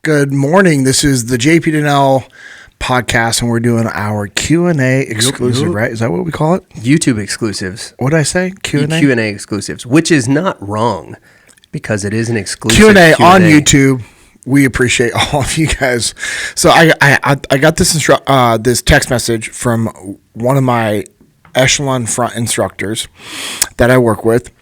Good morning. This is the JP DInnell podcast, and we're doing our Q&A exclusive, right? Is that what we call it? YouTube exclusives. What did I say? Q&A? Q&A exclusives, which is not wrong because it is an exclusive Q&A on YouTube. We appreciate all of you guys. So I got this this text message from one of my Echelon Front instructors that I work with.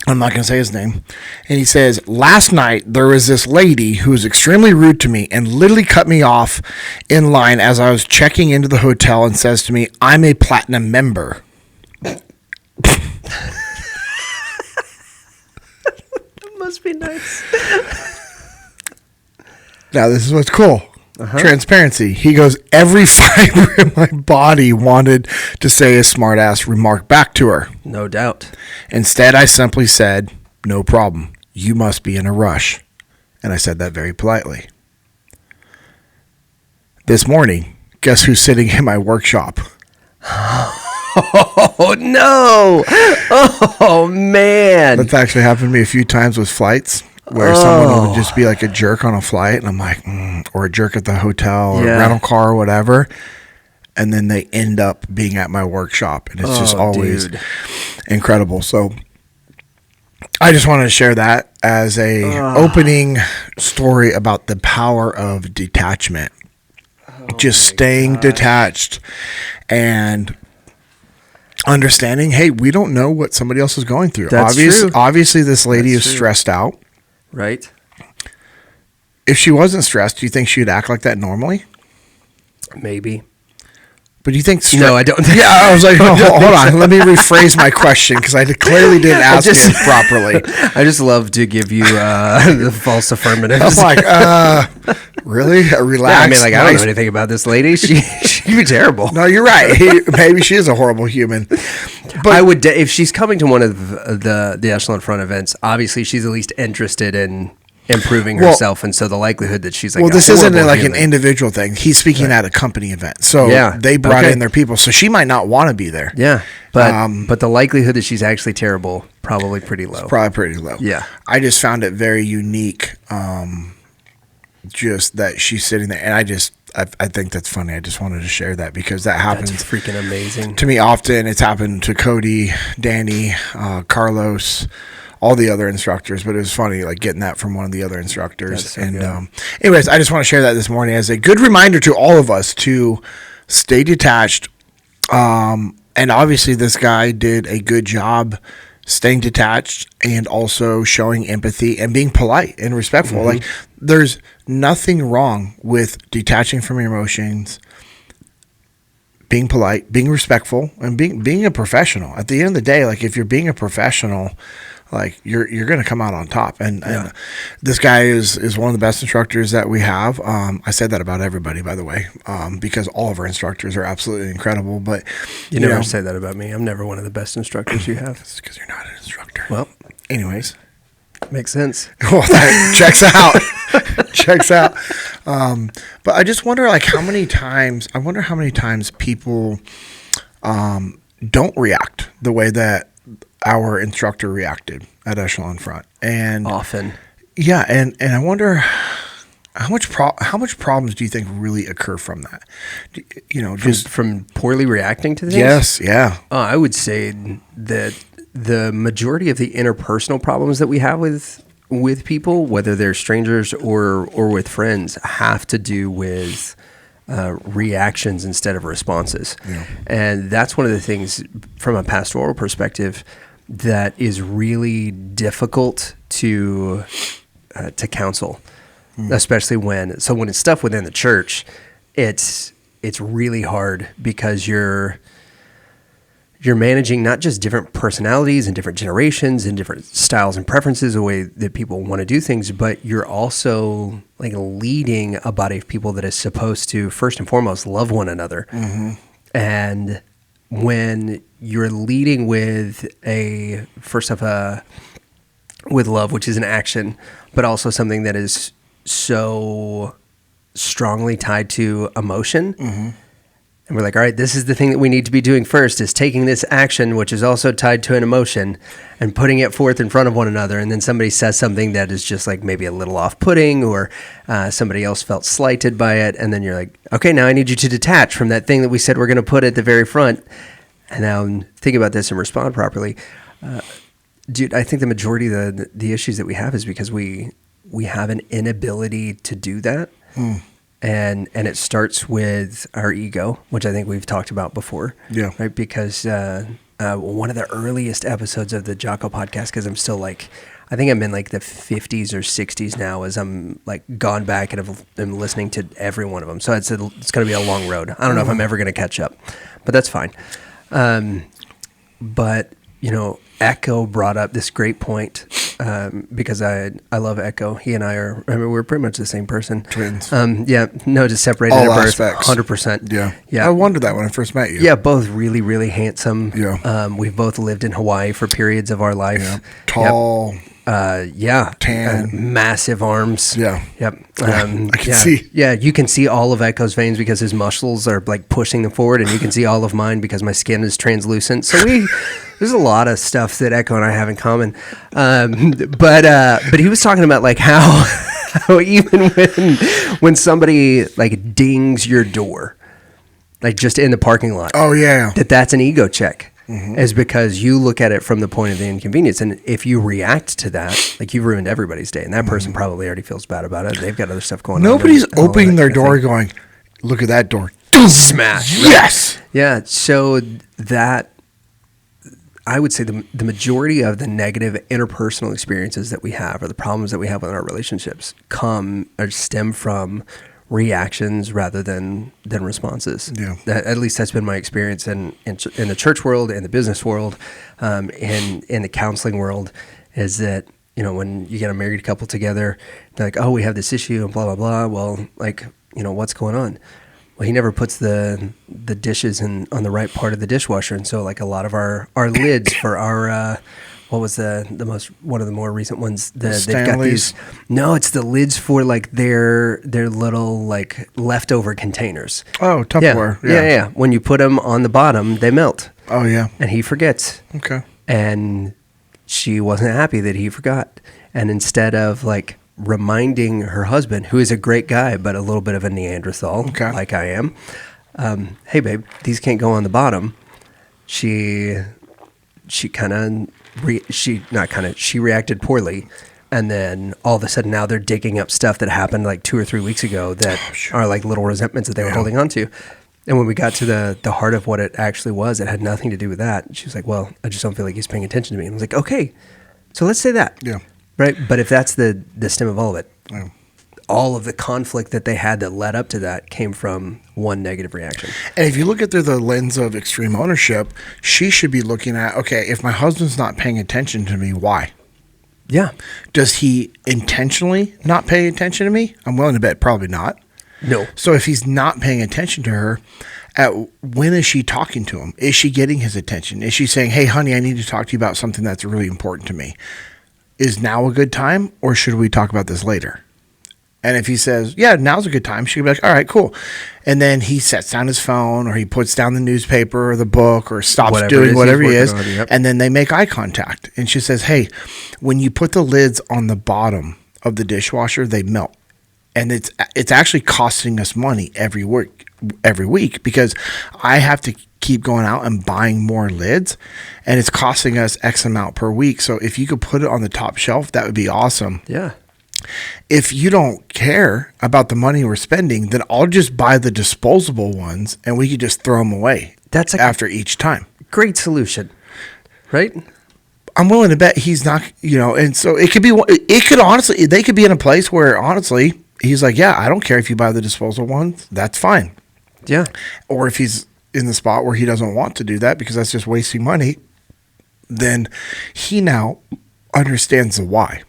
I'm not going to say his name. And he says, last night there was this lady who was extremely rude to me and literally cut me off in line as I was checking into the hotel and says to me, I'm a platinum member. That must be nice. Now, this is what's cool. Transparency. He goes, every fiber in my body wanted to say a smart-ass remark back to her. No doubt. Instead, I simply said, no problem. You must be in a rush. And I said that very politely. This morning, guess who's sitting in my workshop? Oh, no. Oh, man. That's actually happened to me a few times with flights where someone would just be like a jerk on a flight. And I'm like, or a jerk at the hotel or rental car or whatever. And then they end up being at my workshop. And it's just always incredible. So I just wanted to share that as a opening story about the power of detachment. Just staying detached and understanding, hey, we don't know what somebody else is going through. That's true. Obviously, this lady is stressed out. Right. If she wasn't stressed, do you think she'd act like that normally? Maybe. But do you think... No, I don't. Yeah, I was like, no, hold on. Let me rephrase my question because I clearly didn't ask it properly. I just love to give you the false affirmatives. I'm like, really? Relax. Yeah, I mean, like, I don't know anything about this lady. She'd be terrible. No, you're right. Maybe she is a horrible human. But I would, if she's coming to one of the Echelon Front events, obviously she's at least interested in improving herself, and so the likelihood that she's like, well, this isn't like an individual thing. He's speaking at a company event, so they brought in their people, so she might not want to be there. Yeah, but the likelihood that she's actually terrible probably pretty low. It's probably pretty low. Yeah, I just found it very unique, just that she's sitting there, and I think that's funny. I just wanted to share that because that happens. That's freaking amazing to me often. It's happened to Cody, Danny, Carlos, all the other instructors, but it was funny, like getting that from one of the other instructors. So and anyways, I just want to share that this morning as a good reminder to all of us to stay detached. And obviously, this guy did a good job staying detached and also showing empathy and being polite and respectful. Like, there's nothing wrong with detaching from your emotions, being polite, being respectful, and being a professional. At the end of the day, like, if you're being a professional, like, you're going to come out on top. And this guy is one of the best instructors that we have. I said that about everybody, by the way, because all of our instructors are absolutely incredible. But you never say that about me. I'm never one of the best instructors you have. It's because you're not an instructor. Well, anyways. Makes sense. Well, that checks out. Checks out. But I just wonder, like, how many times people don't react the way that our instructor reacted at Echelon Front. And often. Yeah, and I wonder how much problems do you think really occur from that? Just from poorly reacting to things? Yes, yeah. I would say that the majority of the interpersonal problems that we have with people, whether they're strangers or with friends, have to do with reactions instead of responses. Yeah. And that's one of the things from a pastoral perspective that is really difficult to counsel, especially when it's stuff within the church, it's really hard because you're managing not just different personalities and different generations and different styles and preferences, the way that people want to do things, but you're also like leading a body of people that is supposed to, first and foremost, love one another. And when you're leading with with love, which is an action, but also something that is so strongly tied to emotion, And we're like, all right, this is the thing that we need to be doing first, is taking this action, which is also tied to an emotion, and putting it forth in front of one another. And then somebody says something that is just like maybe a little off-putting, or somebody else felt slighted by it. And then you're like, okay, now I need you to detach from that thing that we said we're going to put at the very front. And now think about this and respond properly. Dude, I think the majority of the issues that we have is because we have an inability to do that. And it starts with our ego, which I think we've talked about before. Yeah. Right. Because one of the earliest episodes of the Jocko podcast, because I'm still like, I think I'm in like the 50s or 60s now, as I'm like gone back and I'm listening to every one of them. So it's going to be a long road. I don't know if I'm ever going to catch up, but that's fine. But, you know, Echo brought up this great point, because I love Echo. He and we're pretty much the same person. Twins. Just separated All at birth, aspects. 100%. Yeah. I wondered that when I first met you. Yeah, both really, really handsome. Yeah. We've both lived in Hawaii for periods of our life. Yeah. Tall. Tan. Massive arms. Yeah. Yep. I can see. Yeah, you can see all of Echo's veins because his muscles are like pushing them forward, and you can see all of mine because my skin is translucent. So there's a lot of stuff that Echo and I have in common. But he was talking about like how even when somebody like dings your door, like just in the parking lot. Oh yeah. That's an ego check. Is because you look at it from the point of the inconvenience. And if you react to that, like you've ruined everybody's day. And that person probably already feels bad about it. They've got other stuff going on. Nobody's opening their door going, look at that door. Smash. Yes. Yeah. So that, I would say the majority of the negative interpersonal experiences that we have, or the problems that we have with our relationships, stem from reactions rather than responses. Yeah. At least that's been my experience in the church world, in the business world, in the counseling world, is that, you know, when you get a married couple together, they're like, oh, we have this issue and blah, blah, blah. Well, like, you know, what's going on? Well, he never puts the dishes on the right part of the dishwasher. And so like a lot of our lids for our, what was one of the more recent ones? They've got these. No, it's the lids for like their little like leftover containers. Oh, Tupperware. Yeah. When you put them on the bottom, they melt. Oh yeah. And he forgets. Okay. And she wasn't happy that he forgot. And instead of like reminding her husband, who is a great guy but a little bit of a Neanderthal, like I am, hey babe, these can't go on the bottom. She reacted poorly, and then all of a sudden now they're digging up stuff that happened like 2 or 3 weeks ago that are like little resentments that they were holding on to. And when we got to the heart of what it actually was, it had nothing to do with that. She was like, well, I just don't feel like he's paying attention to me. And I was like, okay, so let's say that. Yeah. Right. But if that's the stem of all of it, all of the conflict that they had that led up to that came from one negative reaction. And if you look at through the lens of extreme ownership, she should be looking at, okay, if my husband's not paying attention to me, why? Yeah. Does he intentionally not pay attention to me? I'm willing to bet probably not. No. So if he's not paying attention to her, when is she talking to him? Is she getting his attention? Is she saying, hey, honey, I need to talk to you about something that's really important to me? Is now a good time, or should we talk about this later? And if he says, yeah, now's a good time, she'll be like, all right, cool. And then he sets down his phone, or he puts down the newspaper or the book, or stops doing whatever he is. And then they make eye contact. And she says, hey, when you put the lids on the bottom of the dishwasher, they melt. And it's actually costing us money every week because I have to keep going out and buying more lids, and it's costing us X amount per week. So if you could put it on the top shelf, that would be awesome. Yeah. If you don't care about the money we're spending, then I'll just buy the disposable ones and we could just throw them away. That's after each time. Great solution, right? I'm willing to bet he's not, and so they could be in a place where honestly, he's like, yeah, I don't care if you buy the disposable ones. That's fine. Yeah. Or if he's in the spot where he doesn't want to do that because that's just wasting money, then he now understands the why.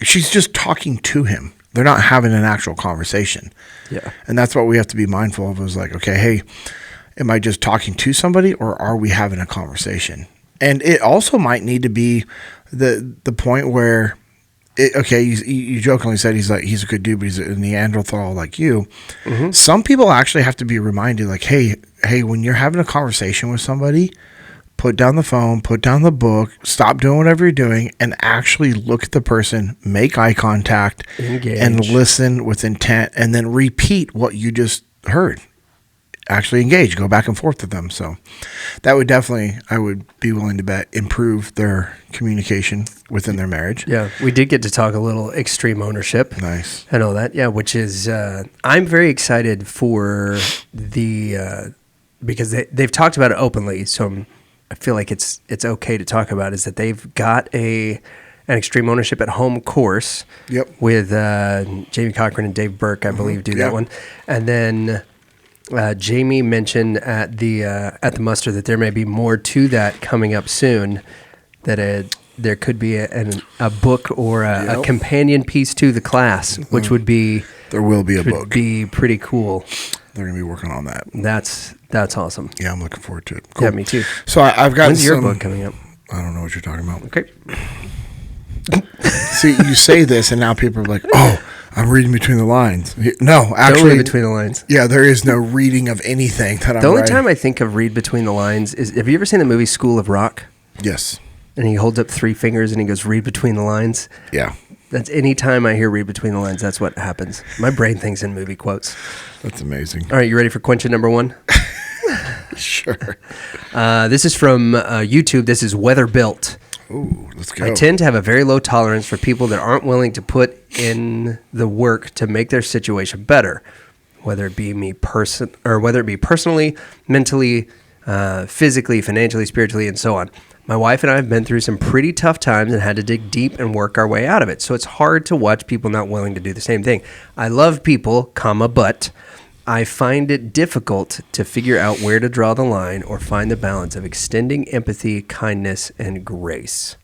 She's just talking to him. They're not having an actual conversation. Yeah. And that's what we have to be mindful of, is like, okay, hey, am I just talking to somebody, or are we having a conversation? And it also might need to be the point where okay, you jokingly said he's a good dude, but he's a Neanderthal like you. Some people actually have to be reminded, like, hey, when you're having a conversation with somebody, put down the phone, put down the book, stop doing whatever you're doing, and actually look at the person, make eye contact, engage, and listen with intent, and then repeat what you just heard. Actually engage, go back and forth with them. So that would definitely, I would be willing to bet, improve their communication within their marriage. Yeah, we did get to talk a little extreme ownership. Nice. And all that. Yeah, which is, I'm very excited for because they've talked about it openly. So I feel like it's okay to talk about, is that they've got an extreme ownership at home course. Yep. With Jamie Cochran and Dave Burke, I believe, do that one. And then Jamie mentioned at the muster that there may be more to that coming up soon, that there could be a book or a companion piece to the class, which would be... There will be a book. Would be pretty cool. They're going to be working on that. That's awesome. Yeah, I'm looking forward to it. Cool. Yeah, me too. So I've got When's your book coming up? I don't know what you're talking about. Okay. See, you say this, and now people are like, "Oh, I'm reading between the lines." No, actually, don't read between the lines. Yeah, there is no reading of anything that I'm. The only time I think of read between the lines is, have you ever seen the movie School of Rock? Yes. And he holds up 3 fingers and he goes, "Read between the lines." Yeah. That's any time I hear "read between the lines," that's what happens. My brain thinks in movie quotes. That's amazing. All right, you ready for question number 1? Sure. This is from YouTube. This is Weather Built. Ooh, let's go. I tend to have a very low tolerance for people that aren't willing to put in the work to make their situation better, whether it be personally, mentally, physically, financially, spiritually, and so on. My wife and I have been through some pretty tough times and had to dig deep and work our way out of it. So it's hard to watch people not willing to do the same thing. I love people, but I find it difficult to figure out where to draw the line or find the balance of extending empathy, kindness, and grace.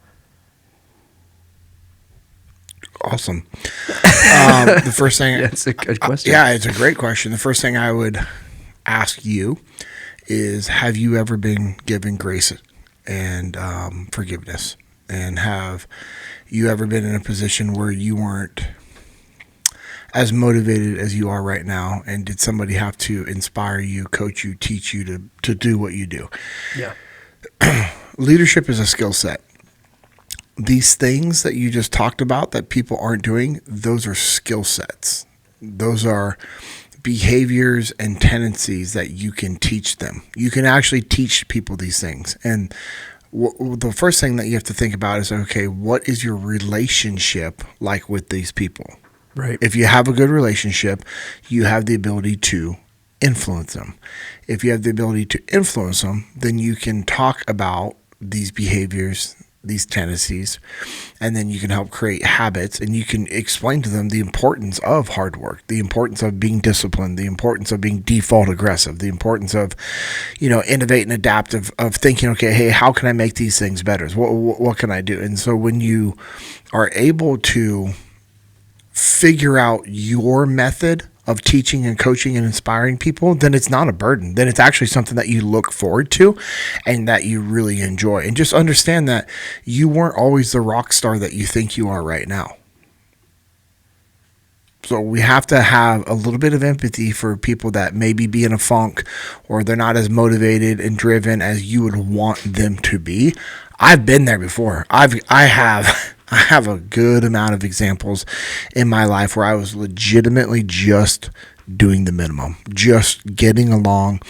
Awesome. The first thing... That's a good question. Yeah, it's a great question. The first thing I would ask you is, have you ever been given grace and forgiveness? And have you ever been in a position where you weren't as motivated as you are right now, and did somebody have to inspire you, coach you, teach you to do what you do? Yeah. Leadership is a skill set. These things that you just talked about that people aren't doing, those are skill sets. Those are behaviors and tendencies that you can teach them. You can actually teach people these things. And the first thing that you have to think about is, okay, what is your relationship like with these people? Right. If you have a good relationship, you have the ability to influence them. If you have the ability to influence them, then you can talk about these behaviors, these tendencies, and then you can help create habits, and you can explain to them the importance of hard work, the importance of being disciplined, the importance of being default aggressive, the importance of, innovate and adapt, of thinking, okay, hey, how can I make these things better? What can I do? And so when you are able to figure out your method of teaching and coaching and inspiring people, then it's not a burden. Then it's actually something that you look forward to and that you really enjoy. And just understand that you weren't always the rock star that you think you are right now. So we have to have a little bit of empathy for people that maybe be in a funk, or they're not as motivated and driven as you would want them to be. I've been there before. I have a good amount of examples in my life where I was legitimately just doing the minimum, just getting along,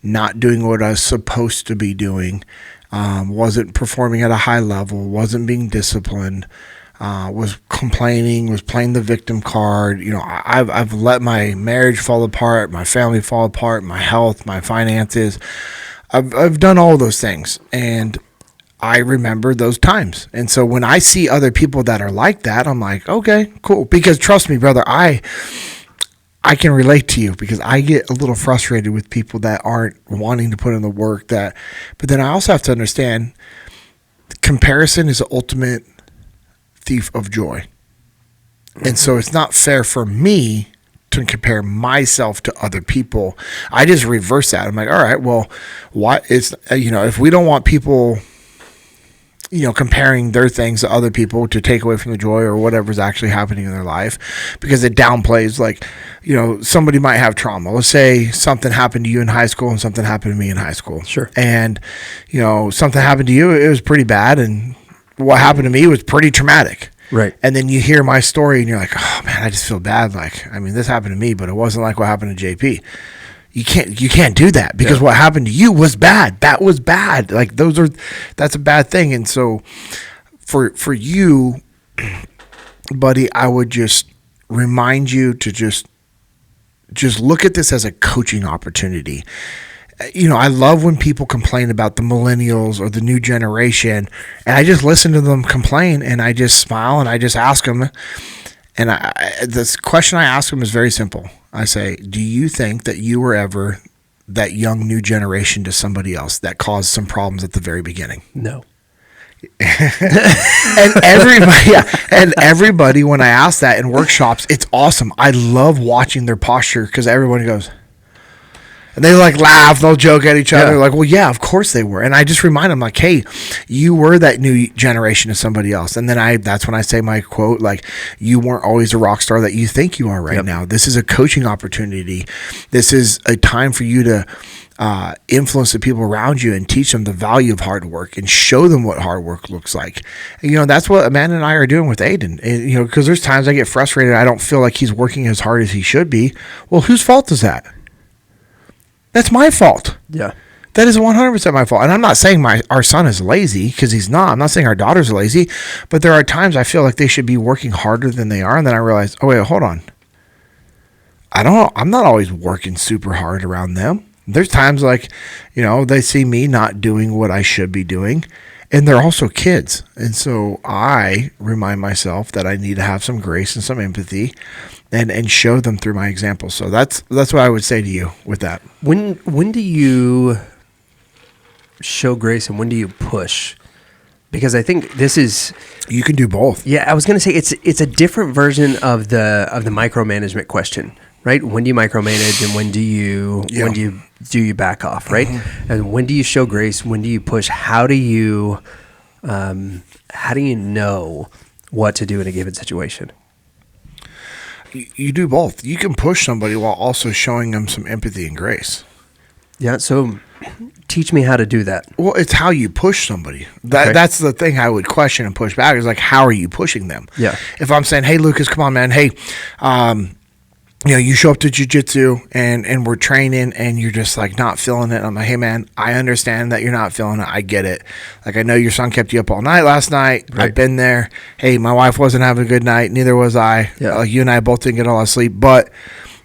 not doing what I was supposed to be doing, wasn't performing at a high level, wasn't being disciplined, was complaining, was playing the victim card. I've let my marriage fall apart, my family fall apart, my health, my finances. I've done all those things, and I remember those times. And so when I see other people that are like that, I'm like, okay, cool. Because trust me, brother, I can relate to you, because I get a little frustrated with people that aren't wanting to put in the work. But then I also have to understand, comparison is the ultimate thief of joy. And so it's not fair for me to compare myself to other people. I just reverse that. I'm like, all right, well, if we don't want people comparing their things to other people to take away from the joy or whatever's actually happening in their life, because it downplays, like, somebody might have trauma. Let's say something happened to you in high school and something happened to me in high school. Sure. And, something happened to you, it was pretty bad. And what happened to me was pretty traumatic. Right. And then you hear my story and you're like, oh man, I just feel bad. Like, I mean, this happened to me, but it wasn't like what happened to JP. You can't do that, because what happened to you was bad. That was bad. Like, that's a bad thing. And so for you, buddy, I would just remind you to just look at this as a coaching opportunity. I love when people complain about the millennials or the new generation, and I just listen to them complain, and I just smile, and I just ask them. And this question I ask them is very simple. I say, do you think that you were ever that young new generation to somebody else that caused some problems at the very beginning? No. and everybody, when I ask that in workshops, it's awesome. I love watching their posture, because everybody goes, and they like laugh, they'll joke at each other, like, well, yeah, of course they were. And I just remind them, like, hey, you were that new generation to somebody else. And then that's when I say my quote, like, you weren't always a rock star that you think you are right now. This is a coaching opportunity. This is a time for you to influence the people around you and teach them the value of hard work and show them what hard work looks like. And, that's what Amanda and I are doing with Aiden. And, because there's times I get frustrated. I don't feel like he's working as hard as he should be. Well, whose fault is that? That's my fault. Yeah. That is 100% my fault. And I'm not saying our son is lazy, because he's not. I'm not saying our daughter's lazy, but there are times I feel like they should be working harder than they are. And then I realize, oh, wait, hold on. I'm not always working super hard around them. There's times like, they see me not doing what I should be doing, and they're also kids. And so I remind myself that I need to have some grace and some empathy and show them through my example. So that's what I would say to you with that. When do you show grace and when do you push? Because I think this is, you can do both. Yeah, I was going to say it's a different version of the micromanagement question, right? When do you micromanage, and when do you back off, right? Mm-hmm. And when do you show grace? When do you push? How do you know what to do in a given situation? You do both. You can push somebody while also showing them some empathy and grace. Yeah. So teach me how to do that. Well, it's how you push somebody. That's the thing I would question and push back, is like, how are you pushing them? Yeah. If I'm saying, hey, Lucas, come on, man. Hey, you show up to Jiu-Jitsu and we're training and you're just like not feeling it. I'm like, hey man, I understand that you're not feeling it. I get it. Like, I know your son kept you up all night last night. Right. I've been there. Hey, my wife wasn't having a good night. Neither was I. Yeah. Like, you and I both didn't get a lot of sleep, but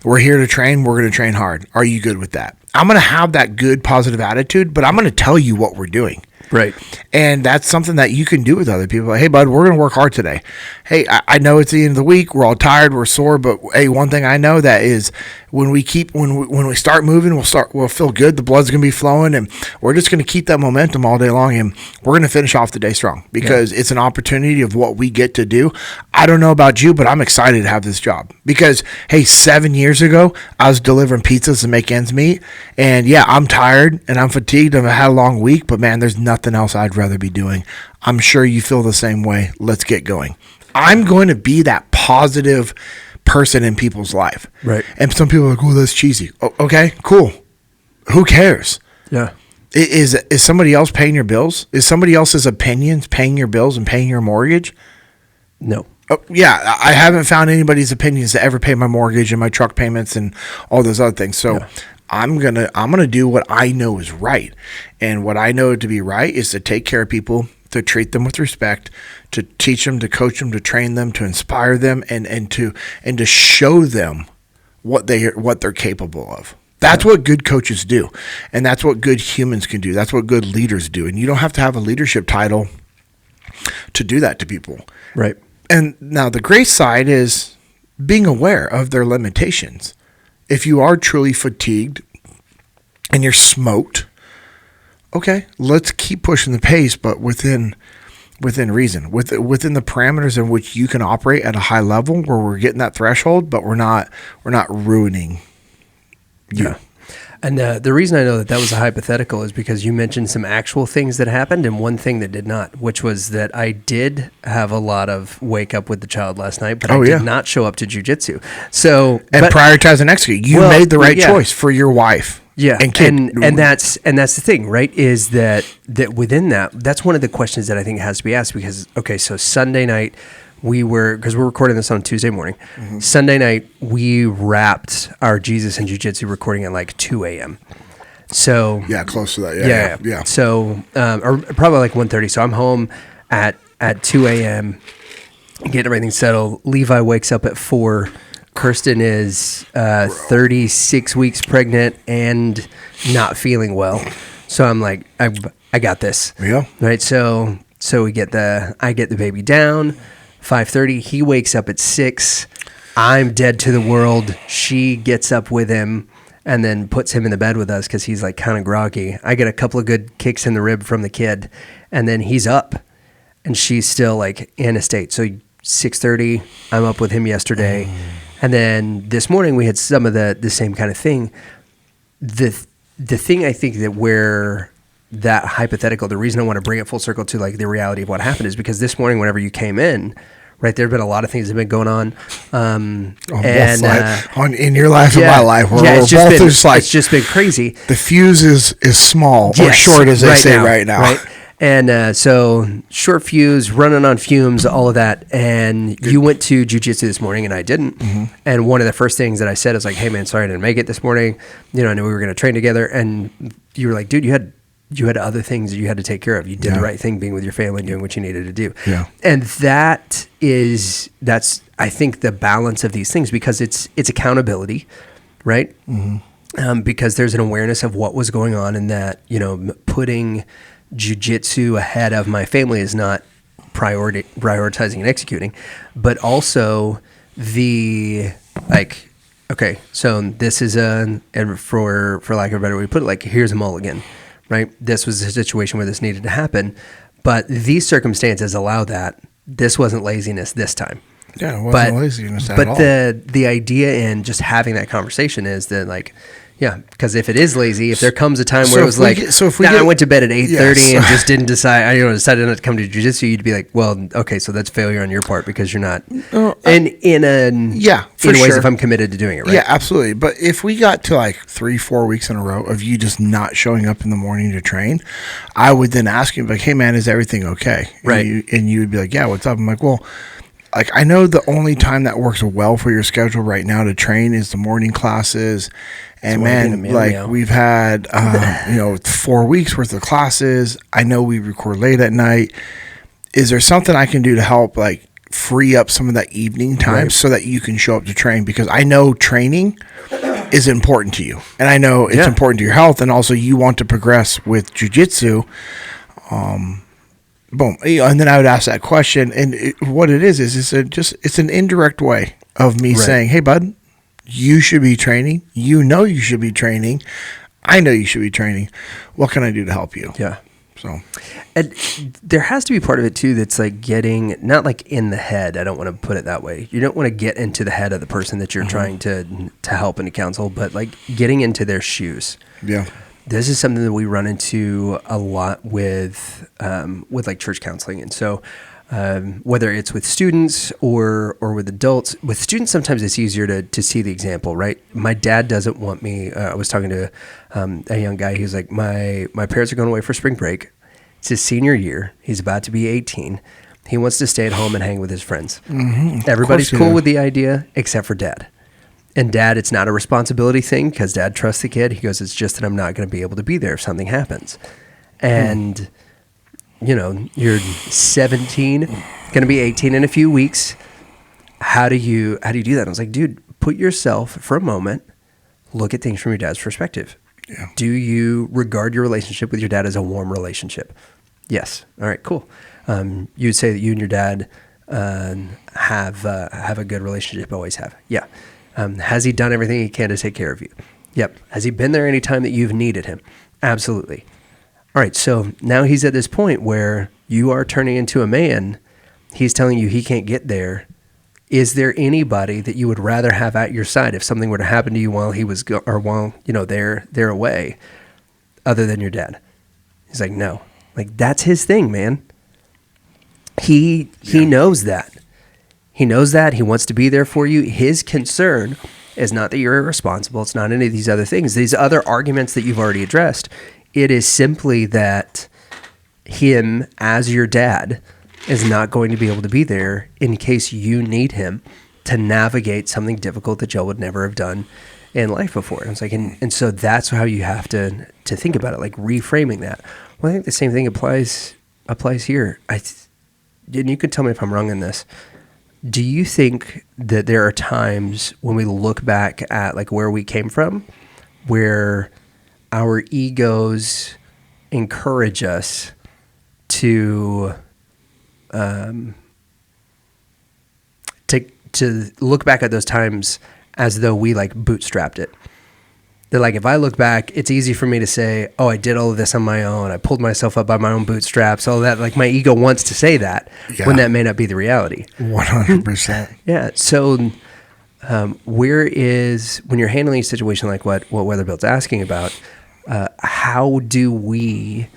we're here to train. We're going to train hard. Are you good with that? I'm going to have that good, positive attitude, but I'm going to tell you what we're doing. Right. And that's something that you can do with other people. Like, hey, bud, we're going to work hard today. Hey, I know it's the end of the week. We're all tired. We're sore. But, hey, one thing I know that is when we start moving, we'll feel good. The blood's going to be flowing. And we're just going to keep that momentum all day long. And we're going to finish off the day strong, because it's an opportunity of what we get to do. I don't know about you, but I'm excited to have this job because, hey, 7 years ago, I was delivering pizzas to make ends meet. And, yeah, I'm tired and I'm fatigued. I've had a long week. But, man, there's nothing else I'd rather be doing. I'm sure you feel the same way. Let's get going. I'm going to be that positive person in people's life. Right. And some people are like, oh, that's cheesy. Okay, cool. Who cares? Yeah. Is somebody else paying your bills? Is somebody else's opinions paying your bills and paying your mortgage? No. Oh, yeah, I haven't found anybody's opinions to ever pay my mortgage and my truck payments and all those other things. So I'm gonna do what I know is right. And what I know to be right is to take care of people, to treat them with respect, to teach them, to coach them, to train them, to inspire them, and to show them what they're capable of. That's what good coaches do, and that's what good humans can do. That's what good leaders do. And you don't have to have a leadership title to do that to people. Right. And now the grace side is being aware of their limitations. If you are truly fatigued and you're smoked, okay, let's keep pushing the pace, but within reason, within the parameters in which you can operate at a high level where we're getting that threshold, but we're not ruining you. Yeah. And the reason I know that was a hypothetical is because you mentioned some actual things that happened and one thing that did not, which was that I did have a lot of wake up with the child last night, but I did not show up to jiu-jitsu. So, prioritize and execute. You made the right choice for your wife. Yeah, and kid. And that's the thing, right? Is that within that's one of the questions that I think has to be asked because, okay, so Sunday night, because we're recording this on Tuesday morning. Mm-hmm. Sunday night, we wrapped our Jesus and Jiu-Jitsu recording at like 2 a.m. So yeah, close to that. Yeah. So or probably like 1:30. So I'm home at 2 a.m. getting everything settled. Levi wakes up at 4. Kirsten is 36 weeks pregnant and not feeling well. So I'm like, I got this. Yeah. Right. So I get the baby down. 5:30. He wakes up at 6. I'm dead to the world. She gets up with him and then puts him in the bed with us because he's like kind of groggy. I get a couple of good kicks in the rib from the kid, and then he's up, and she's still like in a state. So 6:30. I'm up with him yesterday, and then this morning we had some of the same kind of thing. The thing I think that where that hypothetical, the reason I want to bring it full circle to like the reality of what happened is because this morning, whenever you came in, right, there have been a lot of things that have been going on. In your life and my life, it's just been crazy. The fuse is small or short, as they say right now. Right? And so short fuse, running on fumes, all of that. And you went to jiu-jitsu this morning and I didn't. Mm-hmm. And one of the first things that I said is like, hey man, sorry I didn't make it this morning. You know, I knew we were going to train together. And you were like, dude, you had other things that you had to take care of. You did the right thing being with your family, doing what you needed to do. Yeah. And that's I think the balance of these things because it's accountability, right? Mm-hmm. Because there's an awareness of what was going on and that, you know, putting jiu-jitsu ahead of my family is not prioritizing and executing, but also okay, so this is and for lack of a better way to put it, like here's a mulligan. Right? This was a situation where this needed to happen, but these circumstances allow that. This wasn't laziness this time. Yeah, it wasn't laziness at all. But the idea in just having that conversation is that like, yeah, because if it is lazy, if there comes a time where it was like, I went to bed at 8:30 and just didn't decide, decided not to come to jiu-jitsu, you'd be like, well, okay, so that's failure on your part because you're not. In ways if I'm committed to doing it, right? Yeah, absolutely. But if we got to like 3-4 weeks in a row of you just not showing up in the morning to train, I would then ask you like, hey man, is everything okay? Right. And you would be like, yeah, what's up? I'm like, well, like I know the only time that works well for your schedule right now to train is the morning classes. And man, we've had, 4 weeks worth of classes. I know we record late at night. Is there something I can do to help like free up some of that evening time so that you can show up to train? Because I know training is important to you and I know it's important to your health. And also you want to progress with jiu-jitsu. Boom. And then I would ask that question. And what it is it's an indirect way of me saying, hey bud, you should be training. You know you should be training. I know you should be training. What can I do to help you? Yeah. So, and there has to be part of it too that's like getting, not like in the head. I don't want to put it that way. You don't want to get into the head of the person that you're trying to help and to counsel, but like getting into their shoes. Yeah. This is something that we run into a lot with like church counseling. And so, whether it's with students or with adults, with students, sometimes it's easier to see the example, right? My dad doesn't want me. I was talking to a young guy. He's like, my parents are going away for spring break. It's his senior year. He's about to be 18. He wants to stay at home and hang with his friends. Mm-hmm. Everybody's cool with the idea except for dad. And dad, it's not a responsibility thing because dad trusts the kid. He goes, it's just that I'm not going to be able to be there if something happens. And you're 17, going to be 18 in a few weeks. How do you do that? I was like, dude, put yourself for a moment, look at things from your dad's perspective. Yeah. Do you regard your relationship with your dad as a warm relationship? Yes. All right, cool. You'd say that you and your dad have a good relationship, always have. Yeah. Has he done everything he can to take care of you? Yep. Has he been there any time that you've needed him? Absolutely. All right, so now he's at this point where you are turning into a man. He's telling you he can't get there is there anybody that you would rather have at your side if something were to happen to you while he was while they're away, other than your dad? He's like, no. Like, that's his thing, man. He knows that. He knows that. He wants to be there for you. His concern is not that you're irresponsible. It's not any of these other things, these other arguments that you've already addressed. It is simply that him, as your dad, is not going to be able to be there in case you need him to navigate something difficult that Joe would never have done in life before. And it's like, and so that's how you have to think about it, like reframing that. Well, I think the same thing applies here. And you can tell me if I'm wrong in this. Do you think that there are times when we look back at like where we came from, where our egos encourage us to look back at those times as though we like bootstrapped it? They're like, if I look back, it's easy for me to say, oh, I did all of this on my own. I pulled myself up by my own bootstraps, all that. Like, my ego wants to say that when that may not be the reality. 100%. Yeah. So when you're handling a situation like what Weatherbilt's asking about, how do we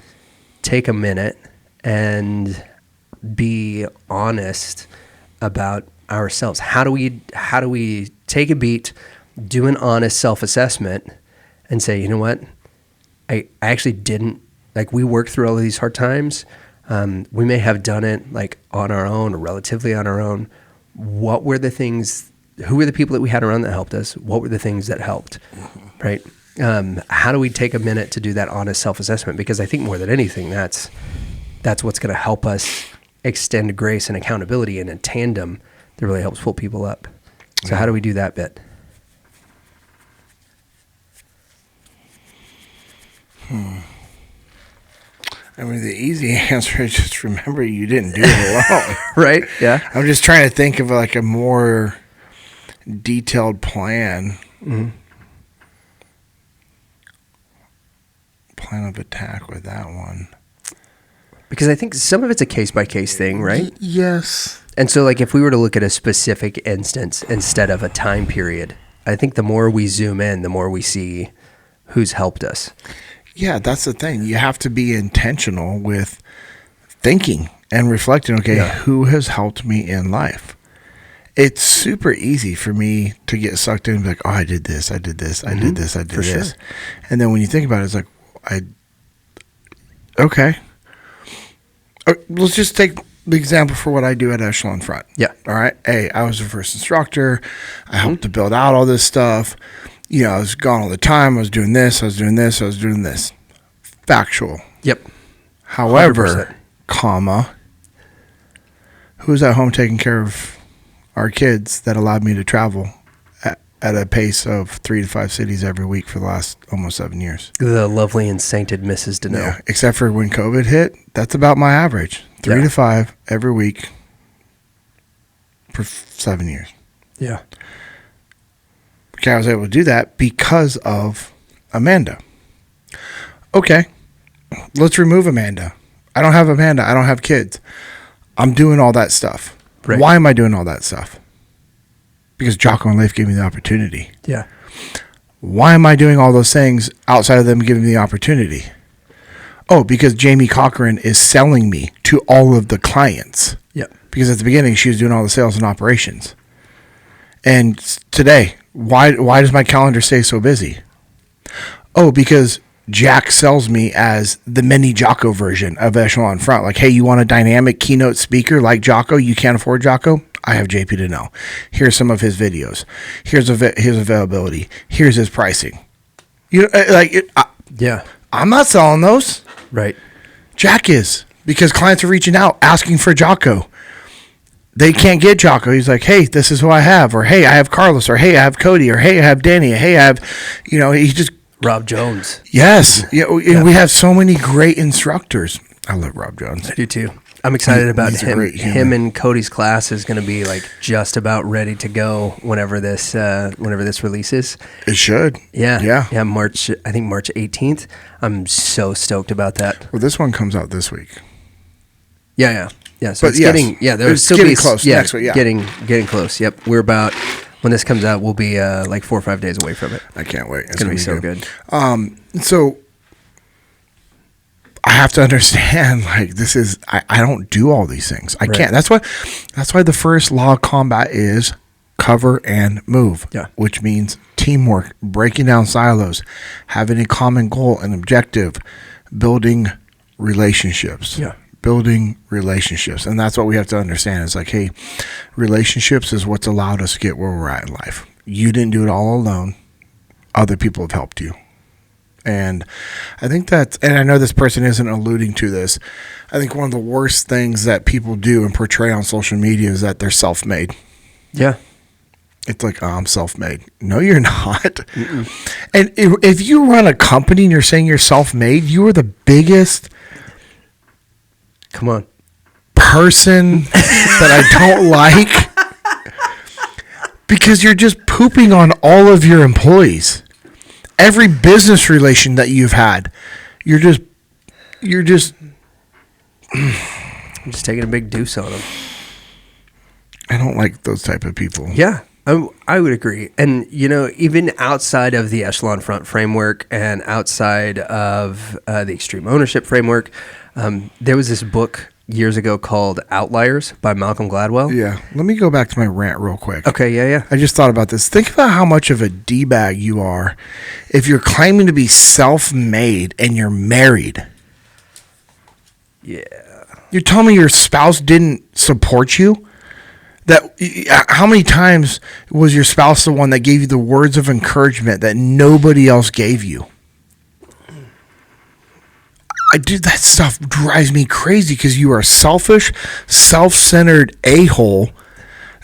take a minute and be honest about ourselves? How do we take a beat, do an honest self-assessment, and say, you know what, I actually didn't, like, we worked through all of these hard times. We may have done it like on our own or relatively on our own. What were the things, who were the people that we had around that helped us? What were the things that helped, right? How do we take a minute to do that honest self-assessment? Because I think more than anything, that's what's going to help us extend grace and accountability in a tandem that really helps pull people up. So how do we do that bit? I mean, the easy answer is just remember you didn't do it alone. Right? Yeah. I'm just trying to think of like a more detailed plan. Mm-hmm. Plan of attack with that one. Because I think some of it's a case-by-case thing, right? Yes. And so, like, if we were to look at a specific instance instead of a time period, I think the more we zoom in, the more we see who's helped us. Yeah, that's the thing. You have to be intentional with thinking and reflecting, who has helped me in life? It's super easy for me to get sucked in and be like, oh, I did this, I did this, I did this, I did this. Sure. And then when you think about it, it's like, okay. Let's just take the example for what I do at Echelon Front. Yeah. All right. Hey, I was the first instructor. I helped to build out all this stuff. You know, I was gone all the time. I was doing this. I was doing this. I was doing this. Factual. Yep. However, 100%. Who was at home taking care of our kids that allowed me to travel at a pace of 3 to 5 cities every week for the last almost 7 years? The lovely and sainted Mrs. DInnell. Yeah, except for when COVID hit, that's about my average. 3 to 5 every week for 7 years. Yeah. Okay, I was able to do that because of Amanda. Okay, let's remove Amanda. I don't have Amanda. I don't have kids. I'm doing all that stuff. Right. Why am I doing all that stuff? Because Jocko and Leif gave me the opportunity. Yeah. Why am I doing all those things outside of them giving me the opportunity? Oh, because Jamie Cochran is selling me to all of the clients. Yeah. Because at the beginning, she was doing all the sales and operations. And today, why does my calendar stay so busy? Oh, because Jack sells me as the mini Jocko version of Echelon Front. Like, hey, you want a dynamic keynote speaker like Jocko? You can't afford Jocko? I have JP DInnell. Here's some of his videos. Here's his availability. Here's his pricing. You know, I'm not selling those. Right. Jack is, because clients are reaching out asking for Jocko. They can't get Jocko. He's like, hey, this is who I have, or hey, I have Carlos, or hey, I have Cody, or hey, I have Danny, hey, I have, he just Rob Jones. Yes. Yeah, we have so many great instructors. I love Rob Jones. I do too. I'm excited about him. Him and Cody's class is going to be like just about ready to go whenever this releases. It should. Yeah. March 18th. I'm so stoked about that. Well, this one comes out this week. Yeah. Yeah, so But it's yes, there's it's still getting be close Yeah, next week, yeah. getting close. Yep, we're about when this comes out, we'll be like 4 or 5 days away from it. I can't wait. It's gonna be so good. So I have to understand, like, this is, I don't do all these things. I can't. That's why the first law of combat is cover and move, which means teamwork, breaking down silos, having a common goal and objective, building relationships. Building relationships. And that's what we have to understand. It's like, hey, relationships is what's allowed us to get where we're at in life. You didn't do it all alone. Other people have helped you. And I think and I know this person isn't alluding to this, I think one of the worst things that people do and portray on social media is that they're self-made. Yeah. It's like, oh, I'm self-made. No, you're not. Mm-mm. And if you run a company and you're saying you're self-made, you are the biggest person that I don't like, because you're just pooping on all of your employees. Every business relation that you've had, you're just taking a big deuce on them. I don't like those type of people. Yeah, I would agree. And, even outside of the Echelon Front framework and outside of the extreme ownership framework, there was this book years ago called Outliers by Malcolm Gladwell. Yeah. Let me go back to my rant real quick. Okay, yeah. I just thought about this. Think about how much of a D-bag you are if you're claiming to be self-made and you're married. Yeah. You're telling me your spouse didn't support you? How many times was your spouse the one that gave you the words of encouragement that nobody else gave you? That stuff drives me crazy, because you are a selfish, self-centered a-hole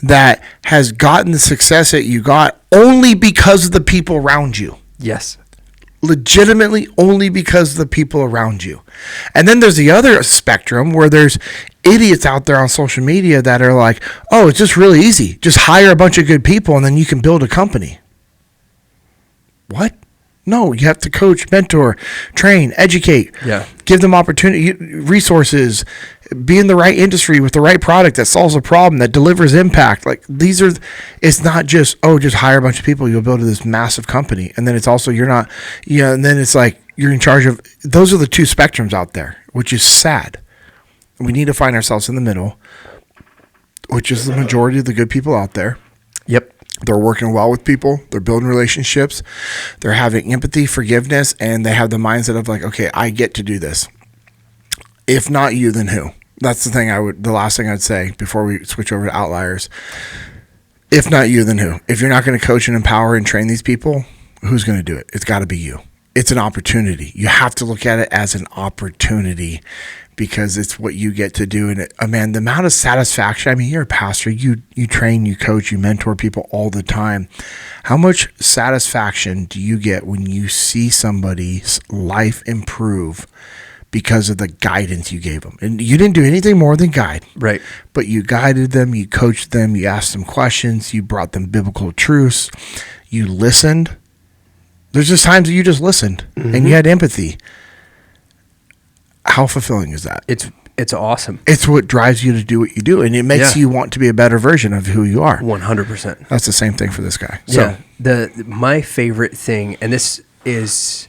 that has gotten the success that you got only because of the people around you. Yes. Legitimately only because of the people around you. And then there's the other spectrum where there's idiots out there on social media that are like, oh, it's just really easy. Just hire a bunch of good people and then you can build a company. What? No, you have to coach, mentor, train, educate, give them opportunity, resources, be in the right industry with the right product that solves a problem, that delivers impact. Like, it's not just, just hire a bunch of people, you'll build this massive company. And then it's also, you're not, and then it's like, you're in charge of, those are the two spectrums out there, which is sad. We need to find ourselves in the middle, which is the majority of the good people out there. Yep. They're working well with people. They're building relationships. They're having empathy, forgiveness, and they have the mindset of like, okay, I get to do this. If not you, then who? That's the last thing I'd say before we switch over to Outliers. If not you, then who? If you're not going to coach and empower and train these people, who's going to do it? It's got to be you. It's an opportunity. You have to look at it as an opportunity, because it's what you get to do. And man, the amount of satisfaction, I mean, you're a pastor, you train, you coach, you mentor people all the time. How much satisfaction do you get when you see somebody's life improve because of the guidance you gave them? And you didn't do anything more than guide. Right. But you guided them, you coached them, you asked them questions, you brought them biblical truths, you listened. There's just times that you just listened and you had empathy. How fulfilling is that? It's awesome. It's what drives you to do what you do, and it makes you want to be a better version of who you are. 100%. That's the same thing for this guy. So my favorite thing, and this is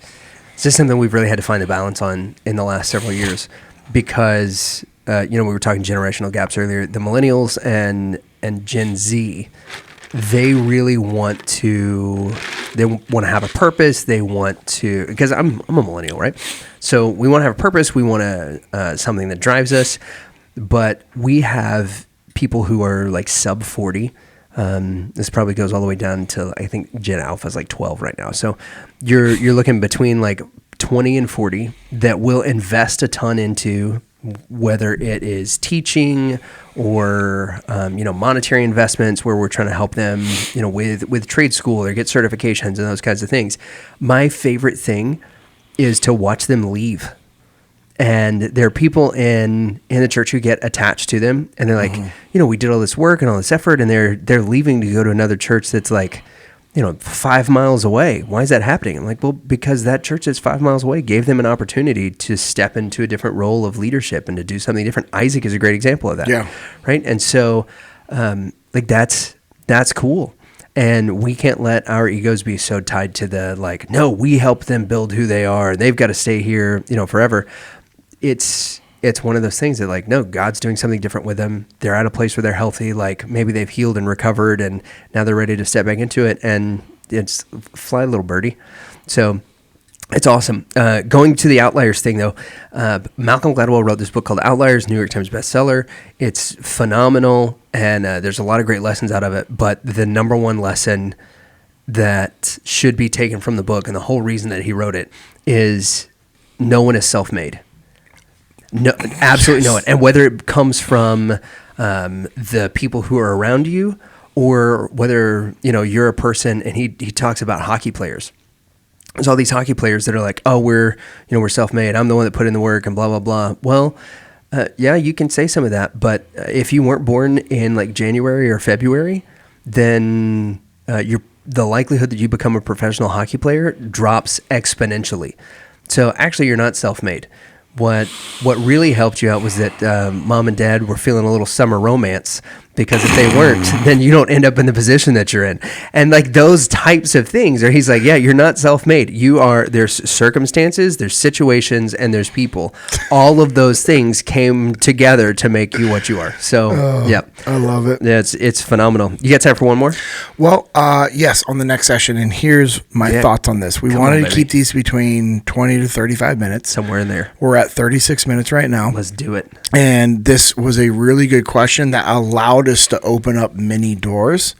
something we've really had to find the balance on in the last several years, because we were talking generational gaps earlier. The millennials and Gen Z, they really want to have a purpose. They want to, because I'm a millennial, right? So we want to have a purpose. We want something that drives us, but we have people who are like sub 40. This probably goes all the way down to, I think Gen Alpha is like 12 right now. So you're looking between like 20 and 40 that will invest a ton into, whether it is teaching or monetary investments, where we're trying to help them with trade school or get certifications and those kinds of things. My favorite thing is to watch them leave. And there are people in the church who get attached to them, and they're like, we did all this work and all this effort, and they're leaving to go to another church that's like, 5 miles away. Why is that happening? I'm like, well, because that church that's 5 miles away gave them an opportunity to step into a different role of leadership and to do something different. Isaac is a great example of that. Yeah. Right. And so, that's cool. And we can't let our egos be so tied to the no, we help them build who they are. They've got to stay here, forever. It's one of those things that no, God's doing something different with them. They're at a place where they're healthy. Maybe they've healed and recovered and now they're ready to step back into it. And it's fly little birdie. So it's awesome. Going to the outliers thing though, Malcolm Gladwell wrote this book called Outliers, New York Times bestseller. It's phenomenal. And there's a lot of great lessons out of it. But the number one lesson that should be taken from the book, and the whole reason that he wrote it, is no one is self-made. No, absolutely no one. And whether it comes from the people who are around you, or whether you're a person, and he talks about hockey players. There's all these hockey players that are like, oh, we're self-made. I'm the one that put in the work and blah blah blah. Well. Yeah, you can say some of that, but if you weren't born in January or February, then the likelihood that you become a professional hockey player drops exponentially. So actually, you're not self-made. What really helped you out was that mom and dad were feeling a little summer romance, because if they weren't, then you don't end up in the position that you're in. And those types of things, or he's like, yeah, you're not self-made. There's circumstances, there's situations, and there's people. All of those things came together to make you what you are. So, yeah. I love it. Yeah, it's phenomenal. You got time for one more? Well, yes, on the next session. And here's my thoughts on this. We wanted to keep these between 20 to 35 minutes. Somewhere in there. We're at 36 minutes right now. Let's do it. And this was a really good question that allowed us to open up many doors.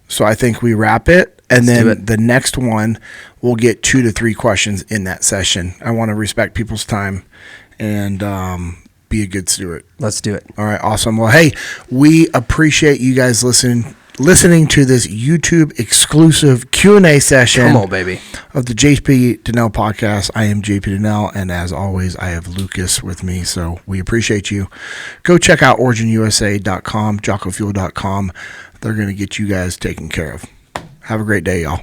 So I think we wrap it. And then the next one, we'll get 2 to 3 questions in that session. I want to respect people's time and be a good steward. Let's do it. All right, awesome. Well, hey, we appreciate you guys listening to this YouTube exclusive Q&A session. Come on, baby. Of the JP DInnell podcast. I am JP DInnell, and as always, I have Lucas with me, so we appreciate you. Go check out originusa.com, jockofuel.com. They're going to get you guys taken care of. Have a great day, y'all.